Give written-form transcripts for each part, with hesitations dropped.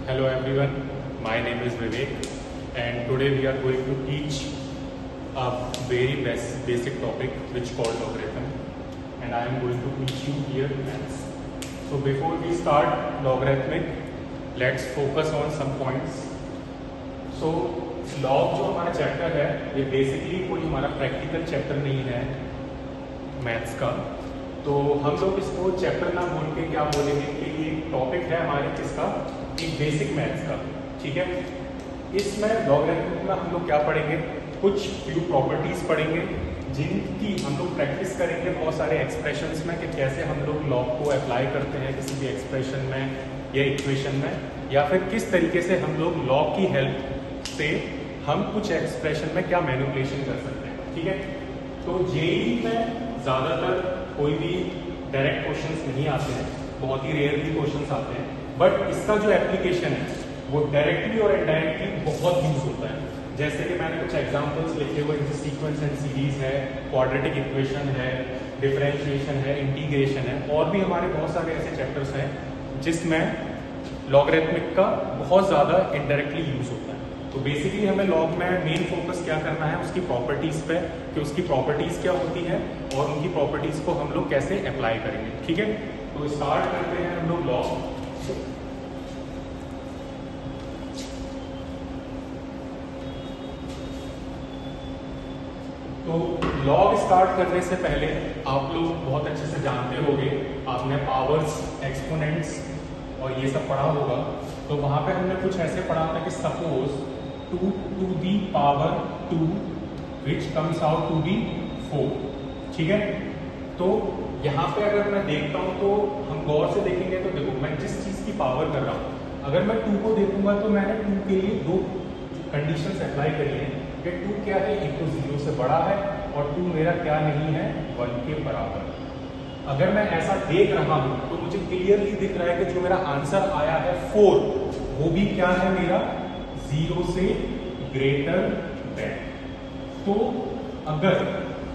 Hello everyone, my name is Vivek and today we are going to teach a very basic topic which called logarithm, and I am going to teach you here maths. So before we start logarithmic, let's focus on some points. So log जो हमारा chapter है ये basically कोई हमारा practical chapter नहीं है maths का, तो हम लोग इसको चैप्टर ना बोल के क्या बोलेंगे कि ये टॉपिक है हमारे किसका, एक बेसिक मैथ्स का। ठीक है, इसमें लॉगरिथम में हम लोग क्या पढ़ेंगे, कुछ फ्यू प्रॉपर्टीज पढ़ेंगे जिनकी हम लोग प्रैक्टिस करेंगे बहुत सारे एक्सप्रेशंस में कि कैसे हम लोग लॉग को अप्लाई करते हैं किसी भी एक्सप्रेशन में या इक्वेशन में, या फिर किस तरीके से हम लोग लॉग की हेल्प से हम कुछ एक्सप्रेशन में क्या मैनिपुलेशन कर सकते हैं। ठीक है, तो जेईई में ज़्यादातर कोई भी डायरेक्ट क्वेश्चंस नहीं आते हैं, बहुत ही रेयरली क्वेश्चंस आते हैं, बट इसका जो एप्लीकेशन है वो डायरेक्टली और इनडायरेक्टली बहुत यूज होता है। जैसे कि मैंने कुछ एग्जांपल्स लिखे हुए, जैसे सीक्वेंस एंड सीरीज है, क्वाड्रेटिक इक्वेशन है, डिफरेंशिएशन है, इंटीग्रेशन है, और भी हमारे बहुत सारे ऐसे चैप्टर्स हैं जिसमें लॉगरिथमिक का बहुत ज़्यादा इनडायरेक्टली यूज होता है। तो बेसिकली हमें लॉग में मेन फोकस क्या करना है, उसकी प्रॉपर्टीज पे, कि उसकी प्रॉपर्टीज क्या होती है और उनकी प्रॉपर्टीज को हम लोग कैसे अप्लाई करेंगे। ठीक है, तो स्टार्ट करते हैं हम लोग लॉग। तो लॉग स्टार्ट करने से पहले आप लोग बहुत अच्छे से जानते होंगे, आपने पावर्स, एक्सपोनेंट्स और ये सब पढ़ा होगा। तो वहां पे हमने कुछ ऐसे पढ़ा था कि suppose 2 to the power 2 which comes out to be 4। ठीक है, तो यहाँ पे अगर मैं देखता हूँ तो हम गौर से देखेंगे तो देखो मैं जिस चीज की पावर कर रहा हूँ, अगर मैं 2 को देखूंगा तो मैंने 2 के लिए दो कंडीशंस अप्लाई करी है कि 2 क्या है, एक तो 0 से बड़ा है और 2 मेरा क्या नहीं है, 1 के बराबर। अगर मैं ऐसा देख रहा हूं तो मुझे क्लियरली दिख रहा है कि जो मेरा आंसर आया है 4 वो भी क्या है मेरा 0 से ग्रेटर देन। तो अगर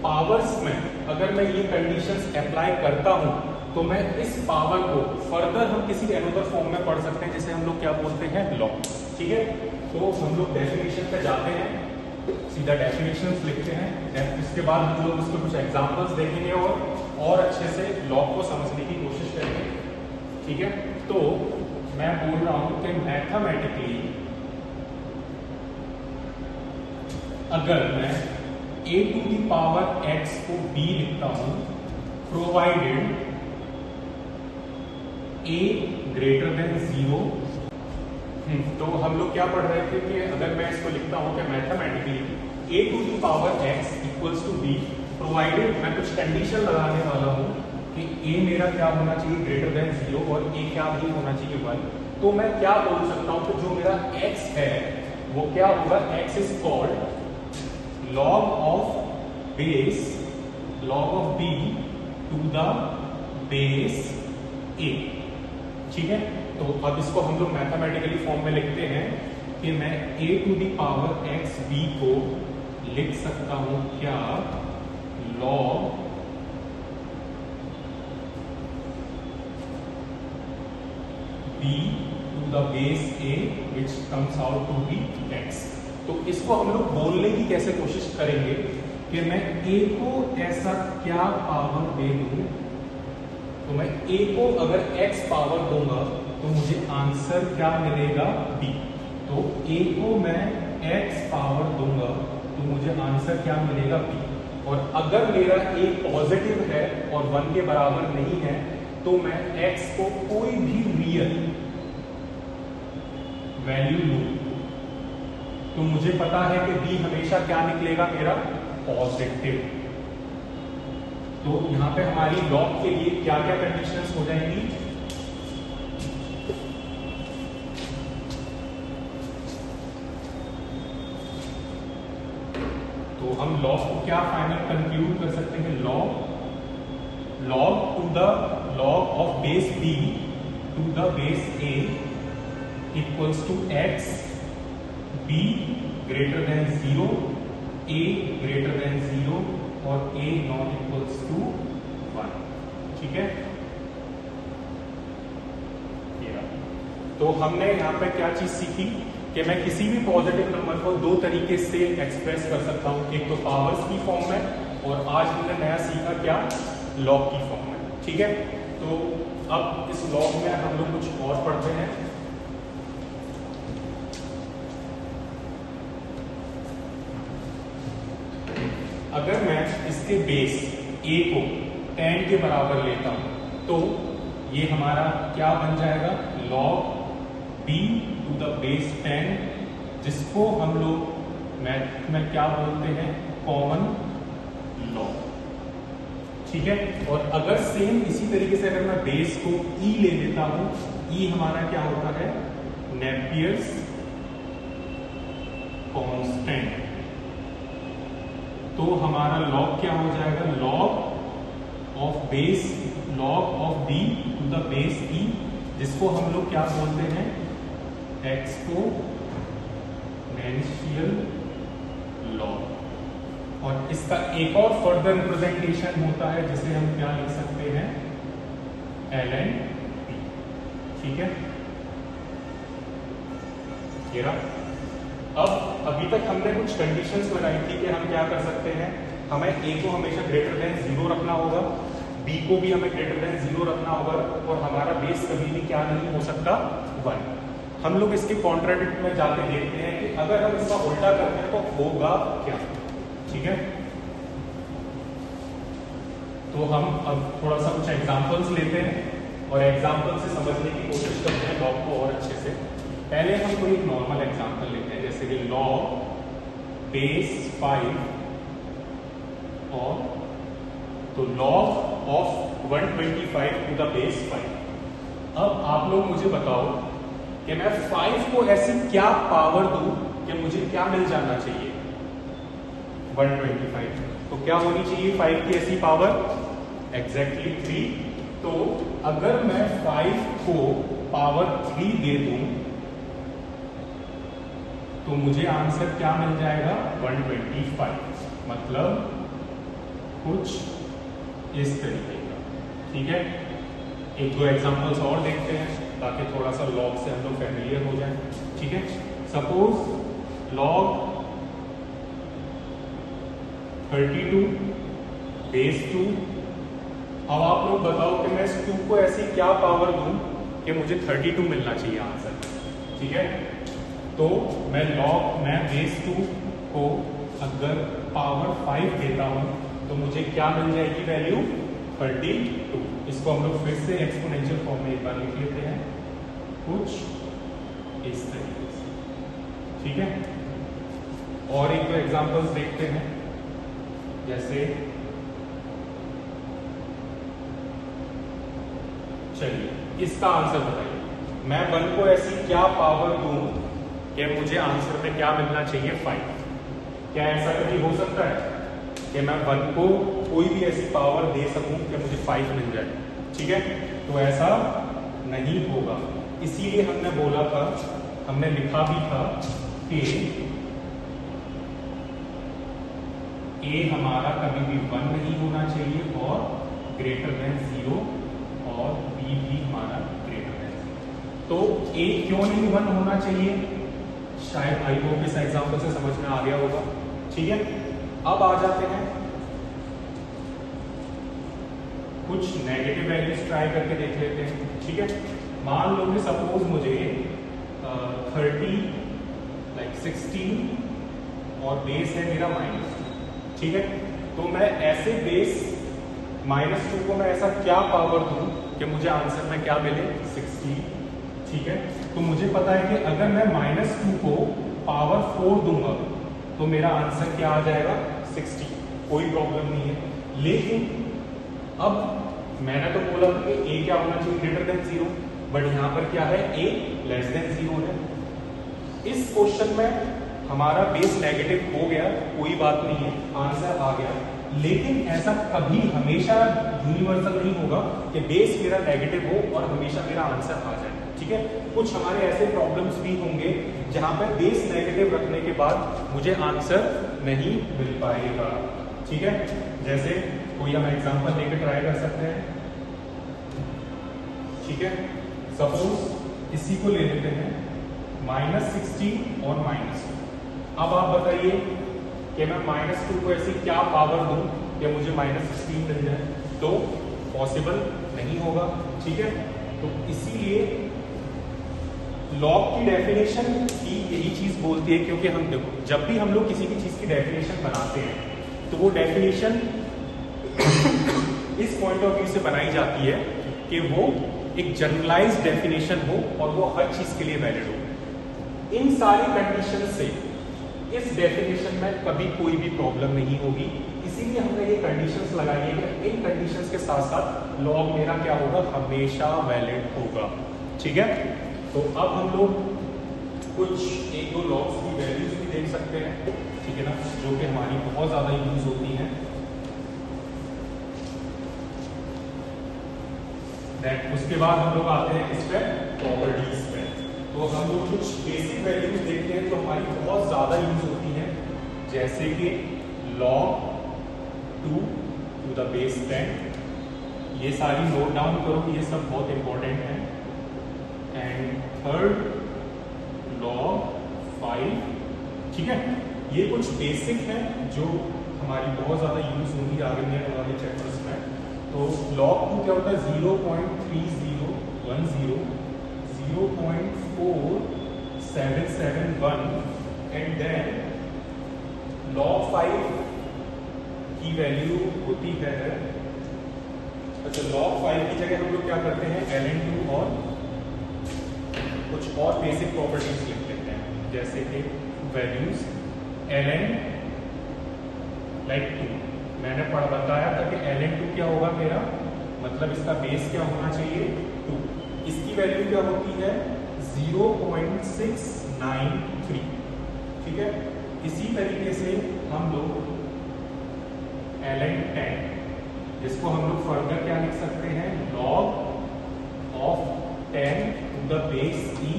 पावर्स में अगर मैं ये कंडीशंस अप्लाई करता हूं तो मैं इस पावर को फर्दर हम किसी अनदर फॉर्म में पढ़ सकते हैं जिसे हम लोग क्या बोलते हैं, लॉग। ठीक है, तो हम लोग डेफिनेशन पे जाते हैं, सीधा डेफिनेशंस लिखते हैं, इसके बाद हम लोग उसके कुछ एग्जांपल्स देखेंगे और अच्छे से लॉग को समझने की कोशिश करेंगे। ठीक है, तो मैं बोल रहा हूं कि मैथमेटिकली अगर मैं a to the power x को b लिखता हूं प्रोवाइडेड a ग्रेटर देन 0। तो हम लोग क्या पढ़ रहे थे कि अगर मैं इसको लिखता हूं कि mathematically a to the power x equals to b provided, मैं कुछ कंडीशन लगाने वाला हूं कि a मेरा क्या होना चाहिए, ग्रेटर देन 0, और a क्या भी होना चाहिए 1। तो मैं क्या बोल सकता हूं कि जो मेरा x है वो क्या होगा, x is called log of base log of b to the base a। ठीक है, तो अब इसको हम लोग मैथमेटिकली फॉर्म में लिखते हैं कि मैं a to the power x b को लिख सकता हूं क्या, log b to the base a which comes out to be x। तो इसको हम लोग बोलने की कैसे कोशिश करेंगे कि मैं a को ऐसा क्या पावर दे दूं, तो मैं a को अगर x पावर दूंगा तो मुझे आंसर क्या मिलेगा, b। तो a को मैं x पावर दूंगा तो मुझे आंसर क्या मिलेगा, b। और अगर मेरा a पॉजिटिव है और 1 के बराबर नहीं है तो मैं x को कोई भी रियल वैल्यू लूं तो मुझे पता है कि b हमेशा क्या निकलेगा, मेरा पॉजिटिव। तो यहां पे हमारी लॉग के लिए क्या क्या कंडीशंस हो जाएंगी, तो हम लॉग को क्या फाइनल कंक्लूड कर सकते हैं, log to the log of base b to the base a equals to x, b greater than 0, a greater than 0 और a नॉट इक्वल्स टू 1। ठीक है, तो हमने यहाँ पे क्या चीज सीखी कि मैं किसी भी पॉजिटिव नंबर को दो तरीके से एक्सप्रेस कर सकता हूँ, एक तो पावर्स की फॉर्म में और आज हमने नया सीखा क्या, लॉग की फॉर्म में। ठीक है, तो अब इस लॉग में हम लोग कुछ और पढ़ते हैं। अगर मैं इसके बेस a को 10 के बराबर लेता हूं तो ये हमारा क्या बन जाएगा, log b to the base 10, जिसको हम लोग मैथ में क्या बोलते हैं, कॉमन लॉग। ठीक है, और अगर सेम इसी तरीके से अगर मैं बेस को e ले लेता हूं, e हमारा क्या होता है, नेपियर्स कांस्टेंट, तो हमारा लॉग क्या हो जाएगा, log of base, log of b to the base e, जिसको हम लोग क्या बोलते हैं, एक्सपोनेंशियल लॉग। और इसका एक और फर्दर रिप्रेजेंटेशन होता है जिसे हम क्या लिख सकते हैं, ln p। ठीक है, ये रहा। अब अभी तक हमने कुछ कंडीशंस बनाई थी कि हम क्या कर सकते हैं, हमें a को हमेशा ग्रेटर देन 0 रखना होगा, b को भी हमें ग्रेटर देन 0 रखना होगा, और हमारा बेस कभी भी क्या नहीं हो सकता, 1। हम लोग इसके कॉन्ट्राडिक्ट में जाके देखते हैं कि अगर हम इसका उल्टा करते हैं तो होगा क्या। ठीक है, तो हम अब थोड़ा सा कुछ एग्जांपल्स लेते हैं और एग्जांपल से समझने की कोशिश करते हैं लॉग को और अच्छे से। पहले हम कोई एक नॉर्मल एग्जांपल लेते हैं, जैसे कि लॉग बेस 5 और तो log of 125 to the base 5। अब आप लोग मुझे बताओ कि मैं 5 को ऐसी क्या पावर दूं कि मुझे क्या मिल जाना चाहिए, 125। तो क्या होनी चाहिए 5 की ऐसी पावर, एग्जैक्टली 3। तो अगर मैं 5 को पावर 3 दे दूं तो मुझे आंसर क्या मिल जाएगा, 125, मतलब कुछ इस तरीके का। ठीक है, एक दो एग्जांपल्स और देखते हैं ताकि थोड़ा सा लॉग से हम लोग फैमिलियर हो जाए। ठीक है, सपोज लॉग 32 बेस 2। अब आप लोग बताओ कि मैं इस 2 को ऐसी क्या पावर दूं कि मुझे 32 मिलना चाहिए आंसर। ठीक है, तो मैं बेस 2 को अगर पावर 5 देता हूं तो मुझे क्या मिल जाएगी वैल्यू, 32। इसको हम लोग फिर से एक्सपोनेंशियल फॉर्म में एक बार लिख लेते हैं, कुछ इस तरीके से। ठीक है, और एक दो एग्जांपल्स देखते हैं, जैसे चलिए इसका आंसर बताइए, मैं 1 को ऐसी क्या पावर दूं कि मुझे आंसर में क्या मिलना चाहिए, 5। क्या ऐसा कभी हो सकता है कि मैं 1 को कोई भी ऐसी पावर दे सकूं कि मुझे 5 मिल जाए? ठीक है, तो ऐसा नहीं होगा। इसीलिए हमने बोला था, हमने लिखा भी था कि a हमारा कभी भी 1 नहीं होना चाहिए और ग्रेटर देन 0, और b भी हमारा ग्रेटर देन 0। तो a क्यों नहीं 1 होना चाहिए, शायद आई होप इस एग्जांपल से समझ में आ गया होगा। ठीक है, अब आ जाते हैं कुछ नेगेटिव वैल्यूज ट्राई करके देख लेते हैं। ठीक है, मान लो कि सपोज मुझे 30 लाइक 16 और बेस है मेरा -2। ठीक है, तो मैं ऐसे बेस -2 को मैं ऐसा क्या पावर दूं कि मुझे आंसर में क्या मिले, 16। ठीक है, तो मुझे पता है कि अगर मैं -2 को पावर 4 दूंगा तो मेरा आंसर क्या आ जाएगा, 60। कोई प्रॉब्लम नहीं है। लेकिन अब मैंने तो बोला कि a क्या होना चाहिए, ग्रेटर देन 0, बट यहां पर क्या है, a लेस देन 0 है। इस क्वेश्चन में हमारा बेस नेगेटिव हो गया, कोई बात नहीं है, आंसर आ गया। लेकिन ऐसा कभी हमेशा यूनिवर्सल नहीं होगा कि बेस मेरा नेगेटिव हो और हमेशा मेरा आंसर आ जाए। ठीक है, कुछ हमारे ऐसे प्रॉब्लम्स भी होंगे जहां पर बेस नेगेटिव रखने के बाद मुझे आंसर नहीं मिल पाएगा। ठीक है, जैसे कोई हम एग्जांपल लेकर ट्राई कर सकते हैं। ठीक है, सपोज इसी को ले लेते हैं -16 और -2। अब आप बताइए कि मैं -2 को ऐसी क्या पावर दूं कि मुझे -16 मिल जाए, तो पॉसिबल नहीं होगा। ठीक है, तो इसीलिए लॉग की डेफिनेशन ही यही चीज बोलती है, क्योंकि हम देखो जब भी हम लोग किसी भी चीज की डेफिनेशन बनाते हैं तो वो डेफिनेशन इस पॉइंट ऑफ व्यू से बनाई जाती है कि वो एक जनरलाइज्ड डेफिनेशन हो और वो हर चीज के लिए वैलिड हो। इन सारी कंडीशन से इस डेफिनेशन में कभी कोई भी प्रॉब्लम नहीं होगी, इसीलिए हमने ये कंडीशंस लगाई है कि इन कंडीशंस के साथ साथ लॉग मेरा क्या होगा, हमेशा वैलिड होगा। ठीक है, तो अब हम लोग कुछ एक दो लॉग्स की वैल्यूज भी देख सकते हैं, ठीक है ना, जो कि हमारी बहुत ज्यादा यूज होती हैं। उसके बाद हम लोग आते हैं इस पे प्रॉपर्टीज पे। तो हम लोग कुछ बेसिक वैल्यूज देखते हैं जो हमारी बहुत ज्यादा यूज होती हैं, जैसे कि log 2 to the base 10। ये सारी नोट डाउन करो, ये सब बहुत इंपॉर्टेंट है। And third log 5। ठीक है, ये कुछ बेसिक है जो हमारी बहुत ज्यादा यूज होंगी आगे में वाले चैप्टर्स में। तो log 2 क्या होता है, 0.3010, 0.4771 एंड देन log 5 की वैल्यू होती है, अच्छा log 5 की जगह हम लोग क्या करते हैं, ln2 और कुछ और बेसिक प्रॉपर्टीज लिख लेते हैं, जैसे कि वैल्यूज ln लाइक 2। मैंने बताया था कि ln2 क्या होगा मेरा, मतलब इसका बेस क्या होना चाहिए, 2। इसकी वैल्यू क्या होती है, 0.693। ठीक है, इसी तरीके से हम लोग ln10, जिसको हम लोग फर्दर क्या लिख सकते हैं, log of 10 to the base e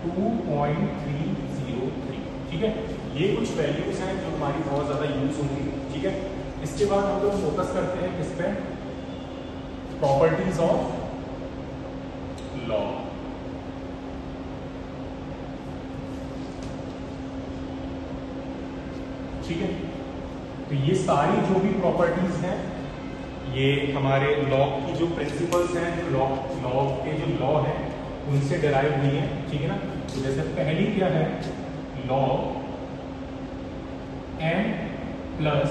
2.303। ठीक है, ये कुछ वैल्यूज हैं जो हमारी बहुत ज्यादा यूज होंगी। ठीक है, इसके बाद हम लोग फोकस करते हैं किस पे, प्रॉपर्टीज ऑफ लॉग। ठीक है, तो ये सारी जो भी प्रॉपर्टीज हैं ये हमारे लॉग की जो प्रिंसिपल्स हैं, जो लॉग के जो लॉ हैं उनसे डिराइव हुई हैं। ठीक है ना, तो जैसे पहली क्या है, log m plus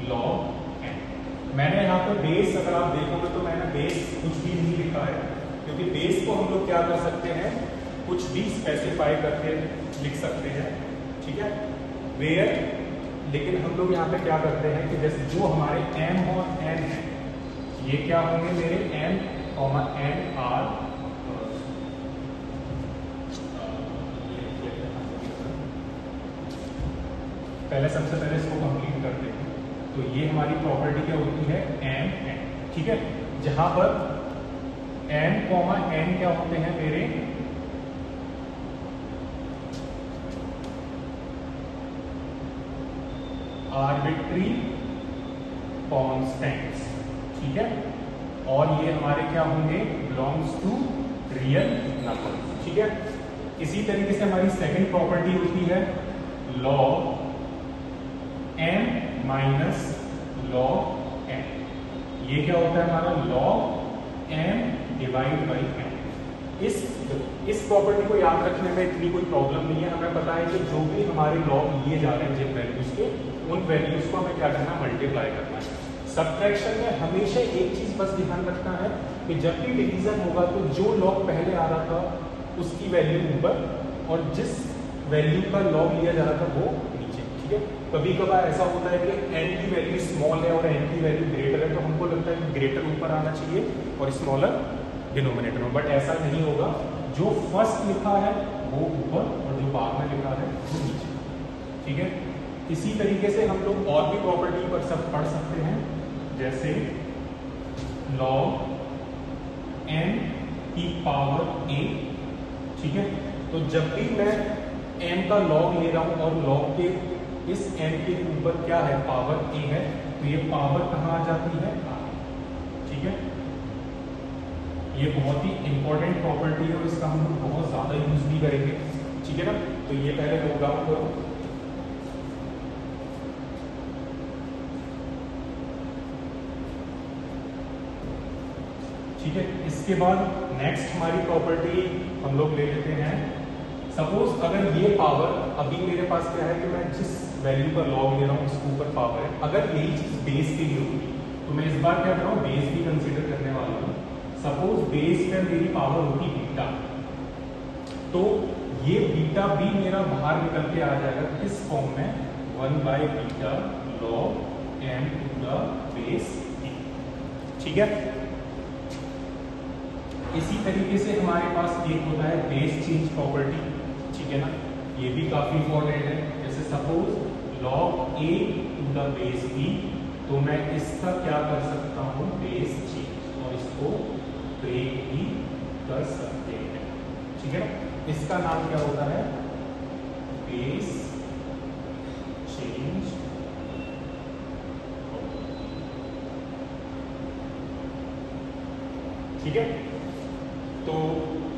log n। मैंने यहाँ पर बेस, अगर आप देखोगे तो मैंने बेस कुछ भी नहीं लिखा है, क्योंकि बेस को हम लोग क्या कर सकते हैं, कुछ भी स्पेसिफाई करके लिख सकते हैं। ठीक है, वेयर, लेकिन हम लोग यहाँ पे क्या करते हैं कि जैसे जो हमारे m और n है, ये क्या होंगे मेरे m, n आर। पहले सबसे पहले इसको कंप्लीट करते हैं। तो ये हमारी प्रॉपर्टी क्या होती है, m n। ठीक है, जहां पर m, n क्या होते हैं मेरे आर्बिट्री कॉन्स्टेंट्स। ठीक है, और ये हमारे क्या होंगे, बिलोंग्स टू रियल नंबर। ठीक है, इसी तरीके से हमारी सेकंड प्रॉपर्टी होती है log m minus log n। ये क्या होता है हमारा, log m divide by n। इस प्रॉपर्टी को याद रखने में इतनी कोई प्रॉब्लम नहीं है। हमें पता है कि जो भी हमारे लॉग लिए जा रहे हैं जिन वैल्यूज के, उन वैल्यूज को हमें क्या करना है, मल्टीप्लाई करना है। सबट्रैक्शन में हमेशा एक चीज बस ध्यान रखना है कि जब भी डिवीजन होगा तो जो लॉग पहले आ रहा था उसकी वैल्यू ऊपर, और जिस वैल्यू का लॉग लिया जा रहा था वो नीचे। ठीक है, कभी कभार ऐसा होता है कि n की वैल्यू स्मॉल है और n की वैल्यू ग्रेटर है, तो हमको लगता है कि ग्रेटर ऊपर आना चाहिए और स्मॉलर डिनोमिनेटर में, बट ऐसा नहीं होगा। जो फर्स्ट लिखा है वो ऊपर और जो बाद में लिखा है वो नीचे। ठीक है, इसी तरीके से हम लोग और भी प्रॉपर्टी पर सब पढ़ सकते हैं, जैसे log n की पावर a। ठीक है, तो जब भी मैं n का log ले रहा हूं और log के इस n के ऊपर क्या है, पावर a है, तो ये पावर कहां आ जाती है, r। ठीक है, ये बहुत ही इंपॉर्टेंट प्रॉपर्टी है और इसका हम लोग बहुत ज़्यादा यूज भी करेंगे, ठीक है ना। तो ये पहले नोट डाउन करो। ठीक है, इसके बाद नेक्स्ट हमारी प्रॉपर्टी हम लोग ले लेते हैं। सपोज अगर ये पावर, अभी मेरे पास क्या है कि मैं जिस वैल्यू का लॉग ले रहा हूँ उसके ऊपर पावर है, अगर यही चीज बेस के लिए होगी तो मैं इस बार क्या कर रहा हूँ, बेस भी कंसीडर करने वाला हूँ। सपोज बेस पे मेरी पावर होगी बीटा, तो ये बीटा भी मेरा बाहर निकल के आ जाएगा किस फॉर्म में, 1/बीटा log m to the base b, ठीक है। इसी तरीके से हमारे पास एक होता है बेस चेंज प्रॉपर्टी, ठीक है ना, ये भी काफी इंपॉर्टेंट है। जैसे suppose log a to the base b, तो मैं इसका क्या कर सकता हूँ, बेस चेंज, और इसको ब्रेक भी कर सकते हैं, ठीक है ना। इसका नाम क्या होता है, बेस चेंज। ठीक है, तो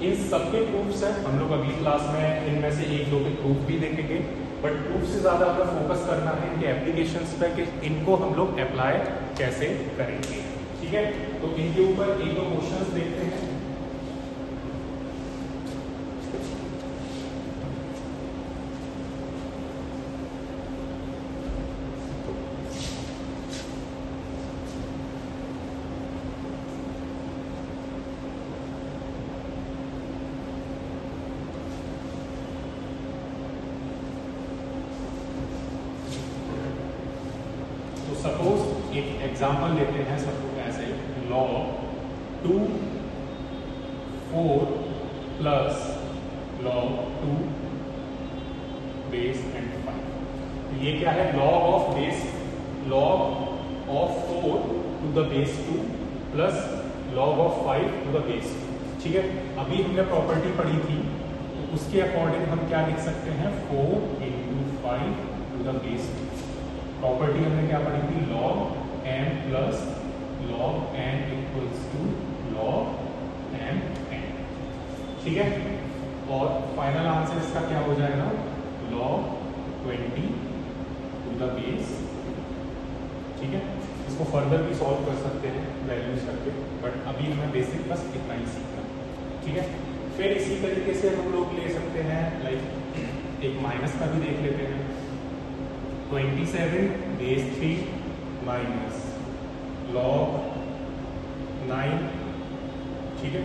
इन सबके प्रूफ्स हैं, हम लोग अगली क्लास में इनमें से एक दो के प्रूफ भी देखेंगे, बट प्रूफ से ज़्यादा हमें फोकस करना है इनके एप्लीकेशंस पे कि इनको हम लोग अप्लाई कैसे करेंगे, ठीक है। तो इनके ऊपर एक दो क्वेश्चंस देखते हैं। सपोज एक एग्जांपल लेते हैं, सपोज ऐसे log 2 4 plus log 2 base and 5। तो ये क्या है, log of base, log of 4 to the base 2 plus log of 5 to the base 2, ठीक है। अभी हमने प्रॉपर्टी पढ़ी थी, तो उसके अकॉर्डिंग हम क्या लिख सकते हैं, 4 × 5 टू द बेस 2। प्रॉपर्टी हमने क्या पढ़ी थी, log m plus log n equals to log m n, ठीक है। और फाइनल आंसर इसका क्या हो जाएगा, log 20 टू द बेस, ठीक है। इसको फर्दर भी सॉल्व कर सकते हैं वैल्यूज करके, बट अभी हमें बेसिक बस इतना ही सीखना, ठीक है। फिर इसी तरीके से हम लोग ले सकते हैं, लाइक एक माइनस का भी देख लेते हैं, 27 बेस 3 माइनस log 9, ठीक है।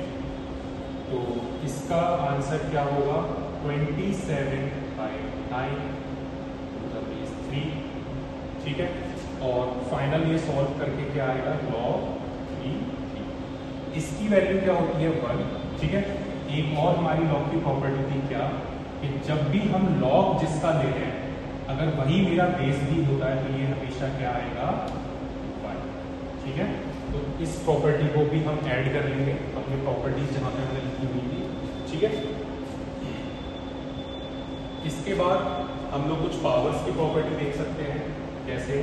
तो इसका आंसर क्या होगा, 27/9 टू द बेस 3, ठीक है। और फाइनल ये सॉल्व करके क्या आएगा, log 3। इसकी वैल्यू क्या होती है, 1, ठीक है। एक और हमारी log की प्रॉपर्टी थी क्या, कि जब भी हम log जिसका ले रहे हैं, अगर वही मेरा बेस भी होता है तो ये हमेशा क्या आएगा, 1, ठीक है। तो इस प्रॉपर्टी को भी हम ऐड कर लेंगे अपनी प्रॉपर्टीज जहां पे हमने लिखी हुई थी, ठीक है। इसके बाद हम लोग कुछ पावर्स की प्रॉपर्टी देख सकते हैं, जैसे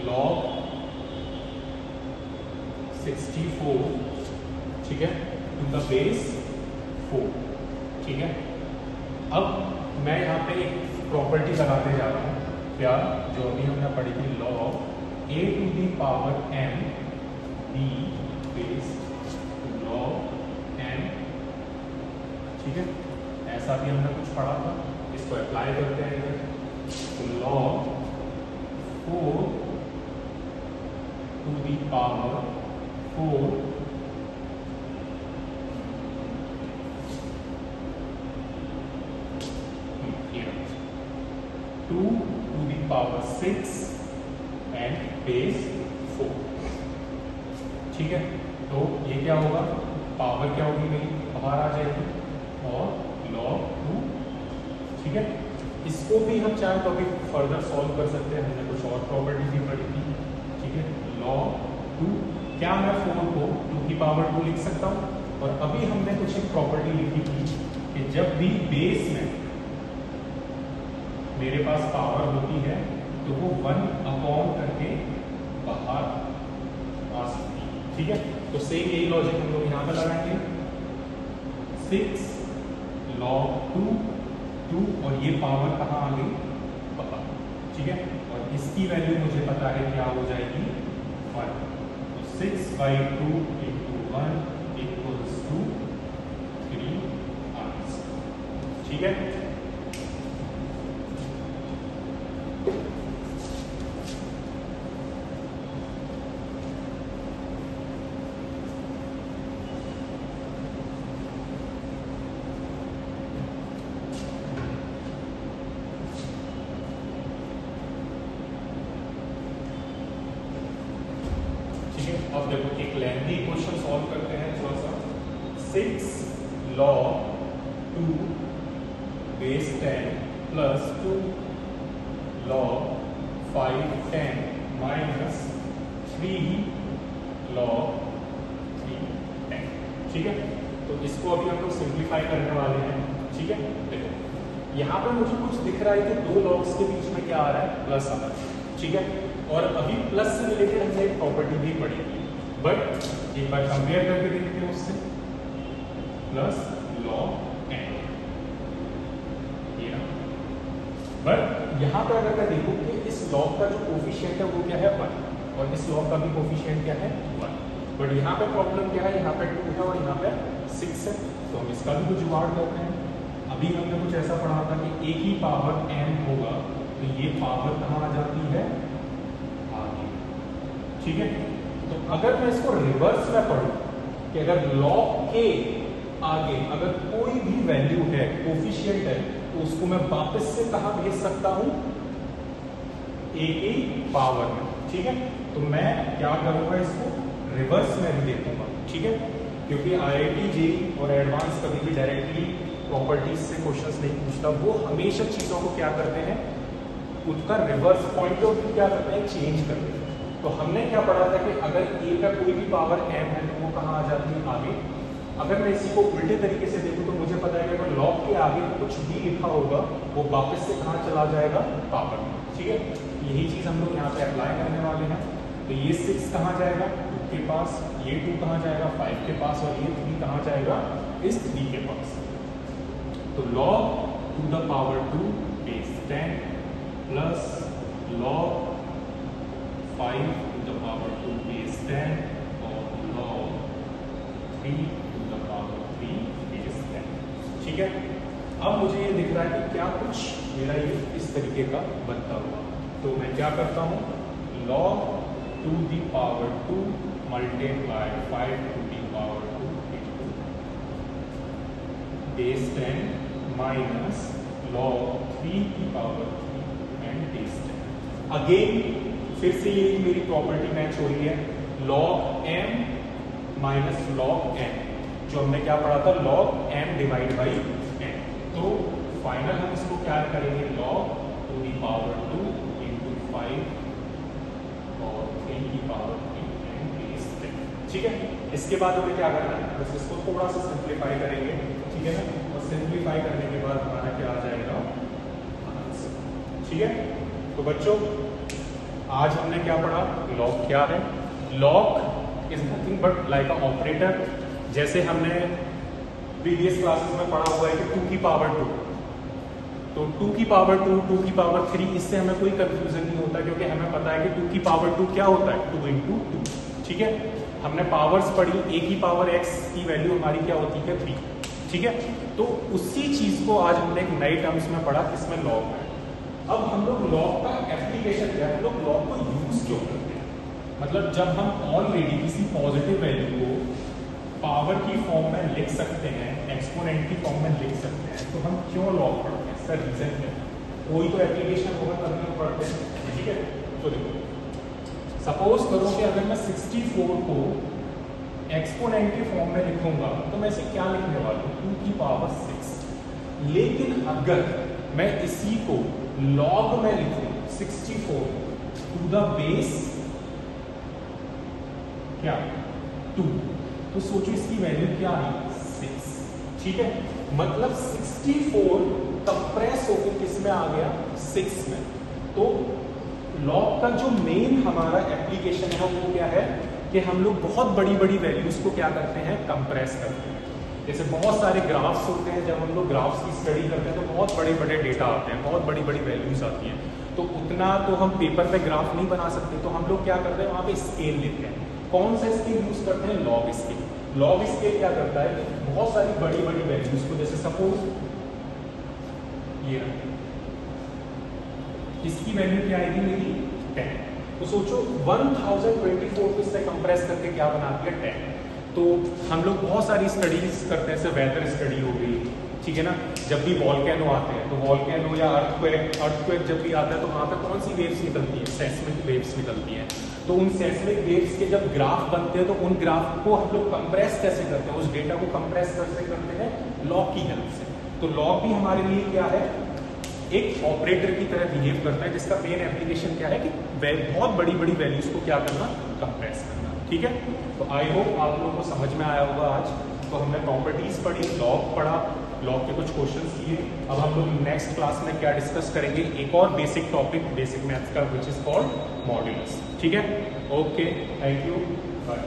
log 64, ठीक है, टू द बेस 4, ठीक है। अब मैं यहाँ पे एक प्रॉपर्टी लगाते जा रहा हूँ, क्या, जो अभी हमने पढ़ी थी, log a to the power m b base log n, ठीक है। ऐसा भी हमने कुछ पढ़ा था, इसको अप्लाई करते हैं इधर, तो log 4 to the power 4 2 to the power 6 and base 4, ठीक है। तो ये क्या होगा, पावर क्या होगी मेरी, बाहर आ जाएगी, और log 2, ठीक है। इसको भी हम चाहे तो अभी फर्दर सॉल्व कर सकते हैं, हमने कुछ और प्रॉपर्टी भी पढ़ी थी, ठीक है। log 2, क्या मैं 4 को 2 की पावर 2 लिख सकता हूँ, और अभी हमने कुछ एक प्रॉपर्टी लिखी थी कि जब भी बेस में मेरे पास पावर होती है तो वो 1 करके बाहर आ सकती है। ठीक है, तो सेम यही लॉजिक हम लोग यहाँ पे लगाएंगे। 6 log 2 और ये पावर कहाँ आ गई, पता। ठीक है, और इसकी वैल्यू मुझे पता है क्या हो जाएगी, 1। तो 6/2 × 1 = 3 आंसर। ठीक है, अब देखो एक लेंथी क्वेश्चन सॉल्व करते हैं थोड़ा सा। 6 log 2 base 10 plus 2 log 5 10 minus 3 log 3 10। ठीक है, तो इसको अभी हम लोग सिंप्लीफाई करने वाले हैं। ठीक है, देखो यहाँ पे मुझे कुछ दिख रहा है कि 2 लॉग्स के बीच में क्या आ रहा है, प्लस आ रहा है। ठीक है, और अभी प्लस से रिलेटेड हमने एक प्रॉपर्टी भी पढ़ी थी, बट एक बार कंपेयर करके देखते हैं उससे। प्लस log n, ये ना। बट यहाँ पे अगर मैं देखूँ कि इस log का जो कोफिशिएंट है वो क्या है, 1, और इस log का भी कोफिशिएंट क्या है, 1। बट यहाँ पे प्रॉब्लम क्या है, यहाँ पे 2 है और यहाँ पे 6 है, तो हम इसका भी कुछ जुगाड़ करते हैं। अभी हमने कुछ ऐसा पढ़ा था कि एक ही पावर m होगा तो ये पावर कहाँ आ जाती है, आगे। ठीक है, तो अगर मैं इसको रिवर्स में पढ़ूं कि अगर log के आगे अगर कोई भी वैल्यू है, कोफिशिएंट है, तो उसको मैं वापस से कहां भेज सकता हूं, a की पावर में। ठीक है, तो मैं क्या करूंगा, इसको रिवर्स में भी देखूंगा। ठीक है, क्योंकि IIT JEE और एडवांस कभी भी डायरेक्टली प्रॉपर्टीज से क्वेश्चंस नहीं पूछता, वो हमेशा चीजों को क्या करते हैं, उसका रिवर्स पॉइंट ऑफ व्यू क्या करते हैं, चेंज करते हैं। तो हमने क्या पढ़ा था कि अगर a का कोई भी पावर m है तो वो कहाँ आ जाती है, आगे। अगर मैं इसी को उल्टे तरीके से देखूं तो मुझे पता है कि अगर log के आगे कुछ भी लिखा होगा वो वापस से कहाँ चला जाएगा, पावर में। ठीक है, यही चीज हम लोग यहाँ पे अप्लाई करने वाले हैं। तो ये 6 कहाँ जाएगा, 2 के पास, ये 2 कहाँ जाएगा, 5 के पास, और ये 3 कहाँ जाएगा, इस 3 के पास। तो log 2 base 10 plus log 5 base 10 और log 3 base 10। ठीक है, अब मुझे ये दिख रहा है कि क्या कुछ मेरा ये इस तरीके का बनता हुआ, तो मैं क्या करता हूँ, log 2 multiplied 5 2 into base 10 minus log 3 and base 10। Again फिर से ये मेरी प्रॉपर्टी मैच हो रही है, log m minus log n, जो हमने क्या पढ़ा था, log m divide by n। तो फाइनल हम इसको क्या करेंगे, log 2 into 5 और 3 and base 10। ठीक है, इसके बाद हमें क्या करना है, बस इसको थोड़ा सा सिंप्लीफाई करेंगे। ठीक है ना, और सिंप्लीफाई करने के बाद हमारा क्या आ जाएगा, आंसर। ठीक है, तो बच्चों आज हमने क्या पढ़ा, log क्या है, log is nothing but like a operator. जैसे हमने प्रीवियस क्लासेस में पढ़ा हुआ है कि 2 की पावर 2, तो 2 की पावर 2, 2 की पावर 3, इससे हमें कोई कंफ्यूजन नहीं होता, क्योंकि हमें पता है कि 2 की पावर 2 क्या होता है, 2 into 2। ठीक है, हमने पावर्स पढ़ी, a की पावर x की वैल्यू हमारी क्या होती है, 3। ठीक है, तो उसी चीज को आज हमने एक नई टर्म्स में पढ़ा, किसमें, log में। अब हम लोग log का एप्लीकेशन क्या है, हम लोग log को यूज क्यों करते हैं, मतलब जब हम ऑलरेडी किसी पॉजिटिव वैल्यू को पावर की फॉर्म में लिख सकते हैं, एक्सपोनेंट की फॉर्म में लिख सकते हैं, तो हम क्यों log पढ़ते हैं, इसका रीजन क्या है, कोई तो एप्लीकेशन होगा तभी हम पढ़ते हैं। ठीक है, तो देखो सपोज करो कि अगर मैं 64 को एक्सपोनेंट की फॉर्म में लिखूंगा तो मैं इसे क्या लिखने वाला हूँ, 2 की पावर 6। लेकिन अगर मैं इसी को log में लिखूं 64 टू द बेस क्या 2, तो सोचो इसकी वैल्यू क्या आई 6, ठीक है, मतलब 64 कंप्रेस होकर किस में आ गया 6 में। तो लॉग का जो मेन हमारा एप्लीकेशन है वो क्या है कि हम लोग बहुत बड़ी बड़ी वैल्यूज को क्या करते हैं कंप्रेस करते हैं। जैसे बहुत सारे ग्राफ्स होते हैं, जब हम लोग ग्राफ्स की स्टडी करते हैं तो बहुत बड़े बड़े डेटा आते हैं, बहुत बड़ी बड़ी वैल्यूज आती हैं, तो उतना तो हम पेपर पे ग्राफ नहीं बना सकते, तो हम लोग क्या करते हैं वहाँ पे स्केल लिखते हैं। कौन सा स्केल यूज करते हैं? Log scale. लॉग स्केल क्या करता है, बहुत सारी बड़ी बड़ी वैल्यूज को, जैसे सपोज ये इसकी वैल्यू क्या आएगी मेरी 10, तो सोचो 1024 को इससे कंप्रेस करके क्या बना दिया 10। तो हम लोग बहुत सारी स्टडीज करते हैं, जैसे वेदर स्टडी हो गई, ठीक है ना, जब भी वॉल्केनो आते हैं तो वॉल्केनो या अर्थक्वेक जब भी आता है तो वहाँ पे कौन सी वेव्स निकलती हैं? सेस्मिक वेव्स निकलती हैं। तो उन सेस्मिक वेव्स के जब ग्राफ बनते हैं तो उन ग्राफ को हम लोग कंप्रेस कैसे करते हैं? उस डेटा को कंप्रेस कैसे करते हैं? लॉग की हेल्प से। तो लॉग भी हमारे लिए क्या है, एक ऑपरेटर की तरह बिहेव करता है, जिसका मेन एप्लीकेशन क्या है कि बहुत बड़ी बड़ी वैल्यूज को क्या करना, कंप्रेस करना, ठीक है। तो आई होप आप लोगों को समझ में आया होगा आज। तो हमने प्रॉपर्टीज पढ़ी, लॉग पढ़ा, लॉग के कुछ क्वेश्चंस किए। अब हम लोग नेक्स्ट क्लास में क्या डिस्कस करेंगे, एक और बेसिक टॉपिक बेसिक मैथ्स का, विच इज कॉल्ड मॉड्यूलस, ठीक है। Okay, thank you, bye.